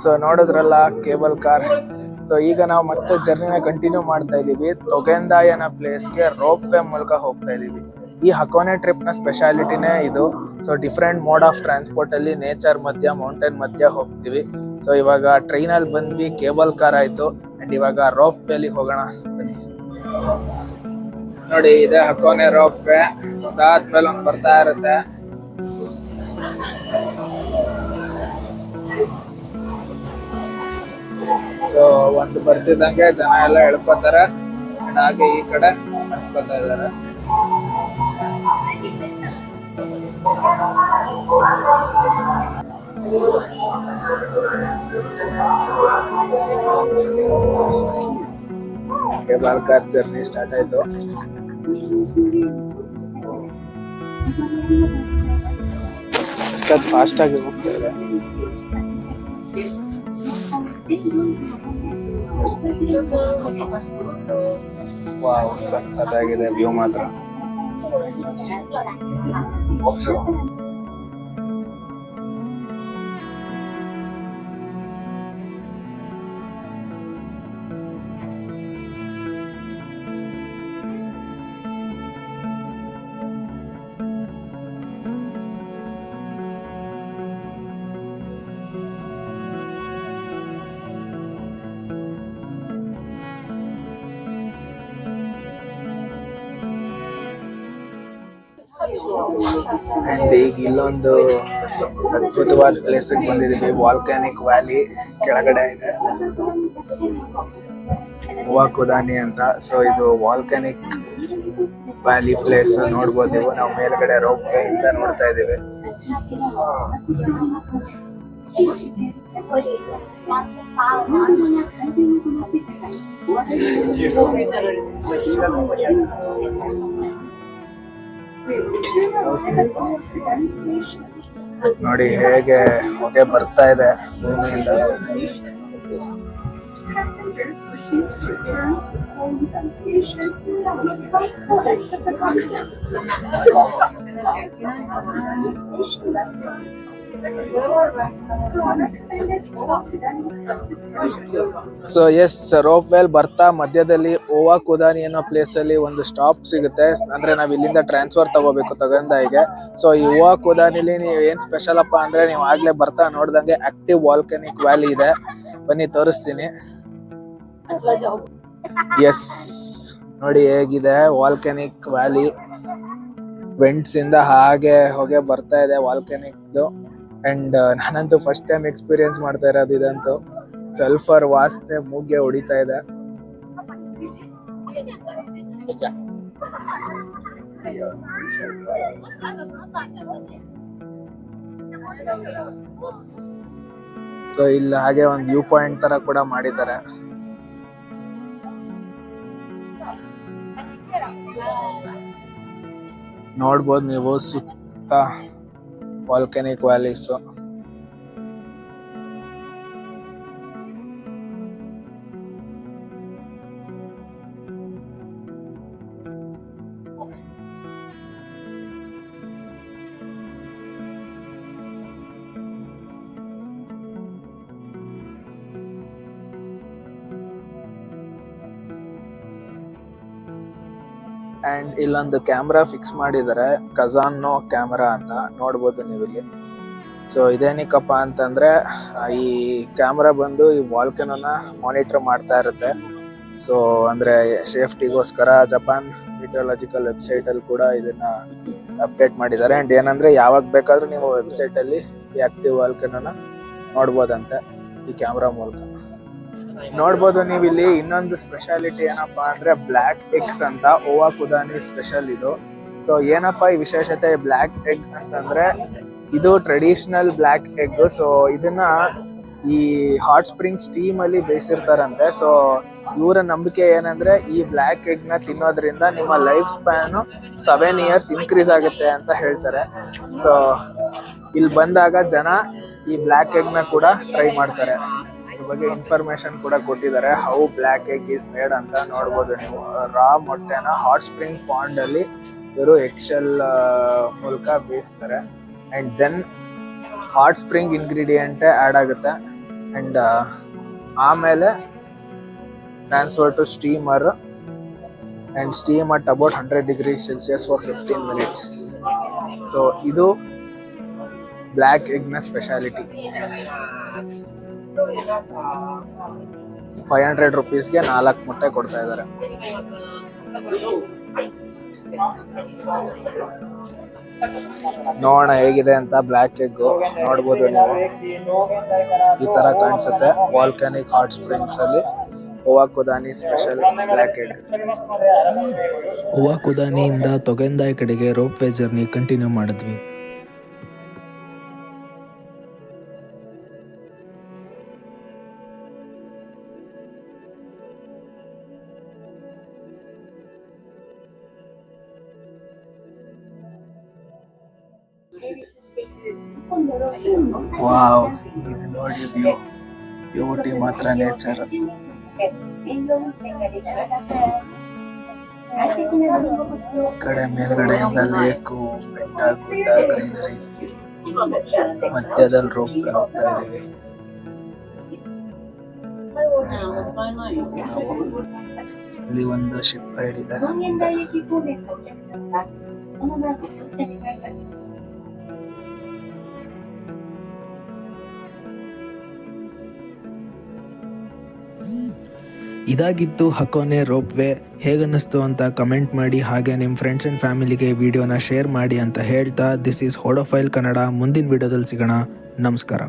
So ನೋಡಿದ್ರಲ್ಲ cable car. So ಈಗ ನಾವು ಮತ್ತೆ ಜರ್ನಿನ ಕಂಟಿನ್ಯೂ ಮಾಡ್ತಾ ಇದೀವಿ. ತೊಗೆಂದಾಯನ ಪ್ಲೇಸ್ಗೆ ರೋಪ್ ವೇ ಮೂಲಕ ಹೋಗ್ತಾ ಇದೀವಿ. ಈ ಹಕೋನೆ ಟ್ರಿಪ್ ನ ಸ್ಪೆಷಾಲಿಟಿನೇ ಇದು. So different mode of transport ಅಲ್ಲಿ ನೇಚರ್ ಮಧ್ಯ ಮೌಂಟೇನ್ ಮಧ್ಯ ಹೋಗ್ತೀವಿ. ಸೊ ಇವಾಗ ಟ್ರೈನ್ ಅಲ್ಲಿ ಬಂದ್ವಿ, ಕೇಬಲ್ ಕಾರ್ ಆಯ್ತು, ಅಂಡ್ ಇವಾಗ ರೋಪ್ ವೇಲಿ ಹೋಗೋಣ ಬನ್ನಿ. ನೋಡಿ ಇದೆ ಹಕೋನೆ ರೋಪ್ ವೇ. ಅದಾದ್ಮೇಲೆ ಒಂದ್ ಬರ್ತಾ ಇರುತ್ತೆ. ಸೊ ಒಂದು ಬರ್ತಿದ್ದಂಗೆ ಜನ ಎಲ್ಲ ಹೇಳ್ಕೊತಾರೆ, ಹಾಗೆ ಈ ಕಡೆ ಹತ್ಕೊತಾ ಇದಾರೆ. ಕೇಬಲ್ ಕಾರ್ ಜರ್ನಿ ಸ್ಟಾರ್ಟ್ ಆಯ್ತು. ಫಾಸ್ಟ್ ಆಗಿ ಹೋಗ್ತಾ ಇದೆ. ವಾವ್, ಸಖತ್ತಾಗಿದೆ ವ್ಯೂ ಮಾತ್ರ. ಅಂಡ್ ಈಗ ಇಲ್ಲೊಂದು ಅದ್ಭುತವಾದ ಪ್ಲೇಸ್ ಬಂದಿದ್ದೀವಿ. ವಾಲ್ಕ್ಯಾನಿಕ್ ವ್ಯಾಲಿ ಕೆಳಗಡೆ ಇದೆ, ಓವಾ ಕುದಾನಿ ಅಂತ. ಸೊ ಇದು ವಾಲ್ಕ್ಯಾನಿಕ್ ವ್ಯಾಲಿ ಪ್ಲೇಸ್ ನೋಡ್ಬೋದು ನೀವು. ನಾವು ಮೇಲ್ಗಡೆ ರೋಪ್ ವೇ ಇಂದ ನೋಡ್ತಾ ಇದೀವಿ. ನೋಡಿ ಹೇಗೆ ಹೊಗೆ ಬರ್ತಾ ಇದೆ ಭೂಮಿಯಿಂದ. ಸೊ ಎಸ್, ರೋಪ್ ವೇಲ್ ಬರ್ತಾ ಮಧ್ಯದಲ್ಲಿ ಓವಾ ಕುದಾನಿ ಅನ್ನೋ ಪ್ಲೇಸ್ ಅಲ್ಲಿ ಒಂದು ಸ್ಟಾಪ್ ಸಿಗುತ್ತೆ. ಅಂದ್ರೆ ನಾವ್ ಇಲ್ಲಿಂದ ಟ್ರಾನ್ಸ್ಫರ್ ತಗೋಬೇಕು ತೊಗಂದಾಯಿಗೆ. ಸೊ ಈ ಓವಾ ಕುದಾನಿಲಿ ನೀವು ಏನ್ ಸ್ಪೆಷಲ್ ಅಪ್ಪ ಅಂದ್ರೆ, ನೀವು ಆಗ್ಲೇ ಬರ್ತಾ ನೋಡ್ದಂಗೆ ಆಕ್ಟಿವ್ ವಾಲ್ಕ್ಯಾನಿಕ್ ವ್ಯಾಲಿ ಇದೆ. ಬನ್ನಿ ತೋರಿಸ್ತೀನಿ. ಎಸ್, ನೋಡಿ ಹೇಗಿದೆ ವಾಲ್ಕ್ಯಾನಿಕ್ ವ್ಯಾಲಿ. ವೆಂಟ್ಸ್ ಇಂದ ಹಾಗೆ ಹೊಗೆ ಬರ್ತಾ ಇದೆ ವಾಲ್ಕ್ಯಾನಿಕ್. ಅಂಡ್ ನಾನಂತೂ ಫಸ್ಟ್ ಟೈಮ್ ಎಕ್ಸ್ಪೀರಿಯನ್ಸ್ ಮಾಡ್ತಾ ಇರೋದು ಇದಂತೂ. ಸಲ್ಫರ್ ವಾಸನೆ ಮೂಗ್ಗೆ ಹೊಡಿತಾ ಇದೆ. ಸೊ ಇಲ್ಲಿ ಹಾಗೆ ಒಂದು ವ್ಯೂ ಪಾಯಿಂಟ್ ತರ ಕೂಡ ಮಾಡಿದ್ದಾರೆ. ನೋಡ್ಬೋದು ನೀವು ಸುತ್ತ ವಾಲ್ಕ್ಯಾನಿಕ್ ವ್ಯಾಲೀಸ್. ಅಂಡ್ ಇಲ್ಲೊಂದು ಕ್ಯಾಮ್ರಾ ಫಿಕ್ಸ್ ಮಾಡಿದ್ದಾರೆ, ಕಜಾನೋ ಕ್ಯಾಮ್ರಾ ಅಂತ ನೋಡ್ಬೋದು ನೀವು ಇಲ್ಲಿ. ಸೊ ಇದೇನಿಕಪ್ಪ ಅಂತಂದ್ರೆ, ಈ ಕ್ಯಾಮ್ರಾ ಬಂದು ಈ ವಾಲ್ಕನೋನ ಮಾನಿಟರ್ ಮಾಡ್ತಾ ಇರುತ್ತೆ. ಸೊ ಅಂದ್ರೆ ಸೇಫ್ಟಿಗೋಸ್ಕರ ಜಪಾನ್ ಮಿಟಿಯೋಲಾಜಿಕಲ್ ವೆಬ್ಸೈಟ್ ಅಲ್ಲಿ ಕೂಡ ಇದನ್ನ ಅಪ್ಡೇಟ್ ಮಾಡಿದ್ದಾರೆ. ಅಂಡ್ ಏನಂದ್ರೆ, ಯಾವಾಗ ಬೇಕಾದ್ರೂ ನೀವು ವೆಬ್ಸೈಟ್ ಅಲ್ಲಿ ಈ ಆಕ್ಟಿವ್ ವಾಲ್ಕನೋನ ನೋಡ್ಬೋದಂತೆ ಈ ಕ್ಯಾಮ್ರಾ ಮೂಲಕ. ನೋಡ್ಬೋದು ನೀವು ಇಲ್ಲಿ ಇನ್ನೊಂದು ಸ್ಪೆಷಾಲಿಟಿ ಏನಪ್ಪಾ ಅಂದ್ರೆ, ಬ್ಲಾಕ್ ಎಗ್ಸ್ ಅಂತ. ಓವಾ ಕುದಾನಿ ಸ್ಪೆಷಲ್ ಇದು. ಸೊ ಏನಪ್ಪಾ ಈ ವಿಶೇಷತೆ ಬ್ಲಾಕ್ ಎಗ್ ಅಂತಂದ್ರೆ, ಇದು ಟ್ರೆಡಿಷನಲ್ ಬ್ಲಾಕ್ ಎಗ್. ಸೊ ಇದನ್ನ ಈ ಹಾಟ್ ಸ್ಪ್ರಿಂಗ್ ಸ್ಟೀಮ್ ಅಲ್ಲಿ ಬೇಯಿಸಿರ್ತಾರಂತೆ. ಸೊ ಇವರ ನಂಬಿಕೆ ಏನಂದ್ರೆ, ಈ ಬ್ಲಾಕ್ ಎಗ್ ನ ತಿನ್ನೋದ್ರಿಂದ ನಿಮ್ಮ ಲೈಫ್ ಸ್ಪ್ಯಾನ್ 7 years ಇನ್ಕ್ರೀಸ್ ಆಗುತ್ತೆ ಅಂತ ಹೇಳ್ತಾರೆ. ಸೊ ಇಲ್ಲಿ ಬಂದಾಗ ಜನ ಈ ಬ್ಲಾಕ್ ಎಗ್ ನ ಕೂಡ ಟ್ರೈ ಮಾಡ್ತಾರೆ. ಇದ್ರ ಬಗ್ಗೆ ಇನ್ಫಾರ್ಮೇಶನ್ ಕೂಡ ಕೊಟ್ಟಿದ್ದಾರೆ. How black egg is made ಅಂತ ನೋಡ್ಬೋದು ನೀವು. ರಾ ಮೊಟ್ಟೆನ ಹಾಟ್ ಸ್ಪ್ರಿಂಗ್ ಪಾಂಡ್ ಅಲ್ಲಿ ಇವರು ಎಕ್ಸೆಲ್ ಮೂಲಕ ಬೇಯಿಸ್ತಾರೆ and then hot spring ingredient add ಆಗುತ್ತೆ ಅಂಡ್ ಆಮೇಲೆ transfer to steamer and steam at about 100 degrees Celsius for 15 minutes. So ಇದು ಬ್ಲ್ಯಾಕ್ ಎಗ್ ನ ಸ್ಪೆಷಾಲಿಟಿ. 500 rupeesಗೆ 4 ಮೊಟ್ಟೆ ಕೊಡ್ತಾ ಇದ್ದಾರೆ. ನೋಡೋಣ ಹೇಗಿದೆ ಅಂತ. ಬ್ಲ್ಯಾಕ್ ಎಗ್ ನೋಡ್ಬೋದು ನೀವು, ಈ ತರ ಕಾಣಿಸುತ್ತೆ. ವಾಲ್ಕನಿಕ್ ಹಾಟ್ ಸ್ಪ್ರಿಂಗ್ಸ್ ಅಲ್ಲಿ ಓವಾಕುದಾನಿ ಸ್ಪೆಷಲ್ ಬ್ಲ್ಯಾಕ್ ಎಗ್. ಓವಾಕುದಾನಿಯಿಂದ ತೊಗಂದಾಯ್ ಕಡೆಗೆ ರೋಪ್ ವೇ ಜರ್ನಿ ಕಂಟಿನ್ಯೂ ಮಾಡಿದ್ವಿ. ವಾವ್, ಇದು ನೋಡಿ ವ್ಯೂ, ಬ್ಯೂಟಿ ಮಾತ್ರ ನೇಚರ್. ಕಡೆ ಮೇಲ್ಗಡೆಯಿಂದ ಲೇಕು, ಬೆಟ್ಟ, ಗುಡ್ಡ, ಗ್ರೀನರಿ, ಮಧ್ಯದಲ್ಲಿ ರೋಪ್ ಹೋಗ್ತಾ ಇದೀವಿ. ಇಲ್ಲಿ ಒಂದು ಶಿಪ್ ರೈಡ್ ಇದೆ. ಇದಾಗಿತ್ತು ಹಕೋನೆ ರೋಪ್ ವೇ. ಹೇಗನ್ನಿಸ್ತು ಅಂತ ಕಮೆಂಟ್ ಮಾಡಿ, ಹಾಗೆ ನಿಮ್ಮ ಫ್ರೆಂಡ್ಸ್ ಆ್ಯಂಡ್ ಫ್ಯಾಮಿಲಿಗೆ ವಿಡಿಯೋನ ಶೇರ್ ಮಾಡಿ ಅಂತ ಹೇಳ್ತಾ, ದಿಸ್ ಈಸ್ ಹೋಡೋಫೈಲ್ ಕನ್ನಡ. ಮುಂದಿನ ವಿಡಿಯೋದಲ್ಲಿ ಸಿಗೋಣ. ನಮಸ್ಕಾರ.